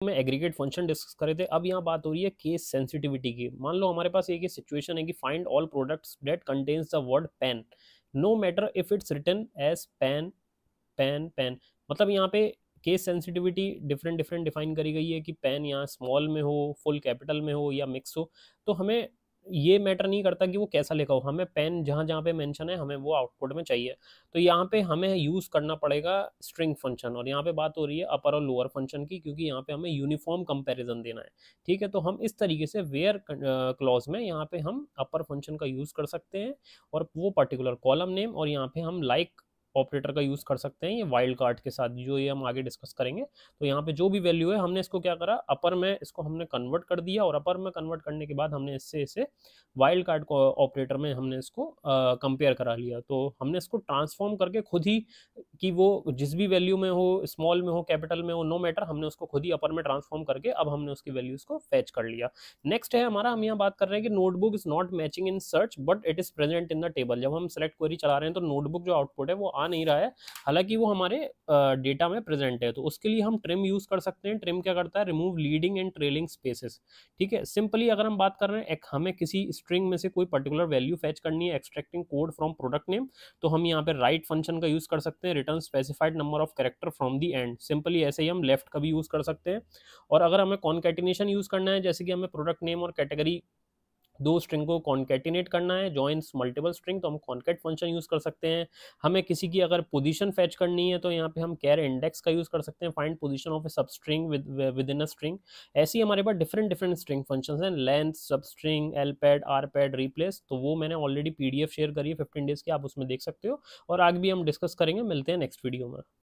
में aggregate function discuss करे थे। अब यहाँ बात हो रही है केस सेंसिटिविटी की। मान लो हमारे पास एक सिचुएशन है कि find all products that contains the word pen no matter if it's written as pen pen pen. मतलब यहाँ पे case sensitivity different different define करी गई है कि पेन यहाँ स्मॉल में हो, फुल कैपिटल में हो या मिक्स हो। तो हमें ये मैटर नहीं करता कि वो कैसा लिखा हो, हमें पेन जहाँ जहाँ पे मेंशन है हमें वो आउटपुट में चाहिए। तो यहाँ पे हमें यूज करना पड़ेगा स्ट्रिंग फंक्शन। और यहाँ पे बात हो रही है अपर और लोअर फंक्शन की, क्योंकि यहाँ पे हमें यूनिफॉर्म कंपैरिजन देना है। ठीक है, तो हम इस तरीके से वेयर क्लॉज में यहाँ पे हम अपर फंक्शन का यूज कर सकते हैं और वो पर्टिकुलर कॉलम नेम, और यहाँ पे हम लाइक ऑपरेटर का यूज कर सकते हैं ये वाइल्ड कार्ड के साथ, जो ये हम आगे डिस्कस करेंगे। तो यहाँ पे जो भी वैल्यू है हमने इसको क्या करा, अपर में इसको हमने कन्वर्ट कर दिया, और अपर में कन्वर्ट करने के बाद हमने इससे इसे वाइल्ड कार्ड को ऑपरेटर में हमने इसको कंपेयर करा लिया। तो हमने इसको ट्रांसफॉर्म करके खुद ही, कि वो जिस भी वैल्यू में हो, स्मॉल में हो कैपिटल में हो, नो मैटर, हमने उसको खुद ही अपर में ट्रांसफॉर्म करके अब हमने उसकी वैल्यूज को फैच कर लिया। नेक्स्ट है हमारा, हम यहाँ बात कर रहे हैं कि notebook is not matching in search but it is present in the table. जब हम सेलेक्ट क्वेरी चला रहे हैं तो नोटबुक जो आउटपुट है वो आ नहीं रहा है, हालांकि वो हमारे डेटा में प्रेजेंट है। तो उसके लिए हम ट्रिम यूज कर सकते हैं। ट्रिम क्या करता है, remove leading and trailing spaces. ठीक है, सिंपली अगर हम बात कर रहे हैं हमें किसी स्ट्रिंग में से कोई पर्टिकुलर वैल्यू फैच करनी है, extracting code from product name, तो हम यहाँ पे राइट फंक्शन का यूज कर सकते हैं, return specified number of character from the and. Simply ऐसे ही हम लेफ्ट का भी यूज कर सकते हैं। और अगर हमें कॉन्कैटिनेशन यूज करना है, जैसे कि हमें प्रोडक्ट नेम और कैटेगरी दो स्ट्रिंग को कॉन्केटिनेट करना है, जॉइंस मल्टीपल स्ट्रिंग, तो हम कॉन्केट फंक्शन यूज कर सकते हैं। हमें किसी की अगर पोजीशन फैच करनी है तो यहाँ पे हम कैर इंडेक्स का यूज कर सकते हैं, फाइंड पोजीशन ऑफ ए सब string with in a string. ऐसे ही हमारे पास डिफरेंट डिफरेंट स्ट्रिंग फंक्शंस हैं, लेंथ, सब स्ट्रिंग, एलपैड, आरपैड, रिप्लेस। तो वो मैंने ऑलरेडी पीडीएफ शेयर करी है 15 डेज की, आप उसमें देख सकते हो। और आगे भी हम डिस्कस करेंगे। मिलते हैं नेक्स्ट वीडियो में।